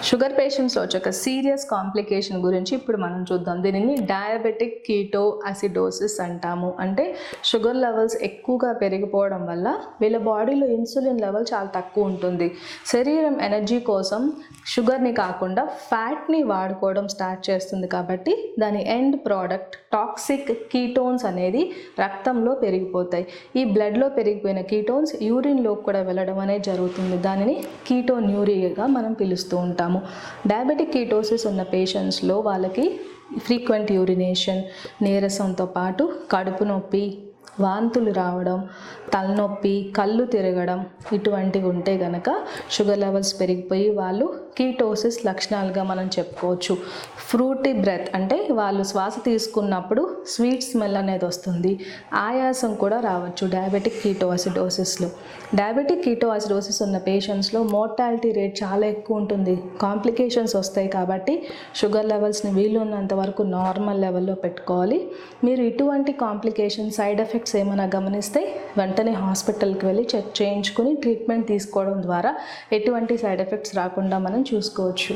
Sugar పేషెంట్స్లో వచ్చే ఒక serious complication గురించి ఇప్పుడు మనం చూద్దాం. దీనిని డయాబెటిక్ కీటో అసిడోసిస్ అంటాము. అంటే షుగర్ లెవెల్స్ ఎక్కువగా పెరిగిపోవడం వల్ల వీళ్ళ బాడీలో ఇన్సులిన్ లెవెల్ చాలా తక్కువ ఉంటుంది. శరీరం ఎనర్జీ కోసం షుగర్ని కాకుండా ఫ్యాట్ని వాడుకోవడం స్టార్ట్ చేస్తుంది. కాబట్టి దాని ఎండ్ ప్రోడక్ట్ టాక్సిక్ కీటోన్స్ అనేది రక్తంలో పెరిగిపోతాయి. ఈ బ్లడ్లో పెరిగిపోయిన కీటోన్స్ యూరిన్లో కూడా వెళ్ళడం అనేది జరుగుతుంది. దానిని కీటోన్యూరియాగా మనం పిలుస్తూ ఉంటాము. డయాబెటిక్ కీటోసిస్ ఉన్న పేషెంట్స్లో వాళ్ళకి ఫ్రీక్వెంట్ యూరినేషన్, నీరసంతో పాటు కడుపు నొప్పి, వాంతులు రావడం, తలనొప్పి, కళ్ళు తిరగడం ఇటువంటివి ఉంటే గనక షుగర్ లెవెల్స్ పెరిగిపోయి వాళ్ళు కీటోసిస్ లక్షణాలుగా మనం చెప్పుకోవచ్చు. ఫ్రూటీ బ్రెత్ అంటే వాళ్ళు శ్వాస తీసుకున్నప్పుడు స్వీట్ స్మెల్ అనేది వస్తుంది. ఆయాసం కూడా రావచ్చు డయాబెటిక్ కీటోఅసిడోసిస్లో. డయాబెటిక్ కీటోఅసిడోసిస్ ఉన్న పేషెంట్స్లో మోర్టాలిటీ రేట్ చాలా ఎక్కువ ఉంటుంది. కాంప్లికేషన్స్ వస్తాయి. కాబట్టి షుగర్ లెవెల్స్ని వీలున్నంత వరకు నార్మల్ లెవెల్లో పెట్టుకోవాలి. మీరు ఇటువంటి కాంప్లికేషన్ సైడ్ ఎఫెక్ట్స్ ఏమైనా గమనిస్తే వెంటనే హాస్పిటల్కి వెళ్ళి చెక్ చేయించుకుని ట్రీట్మెంట్ తీసుకోవడం ద్వారా ఎటువంటి సైడ్ ఎఫెక్ట్స్ రాకుండా మనం చూసుకోవచ్చు.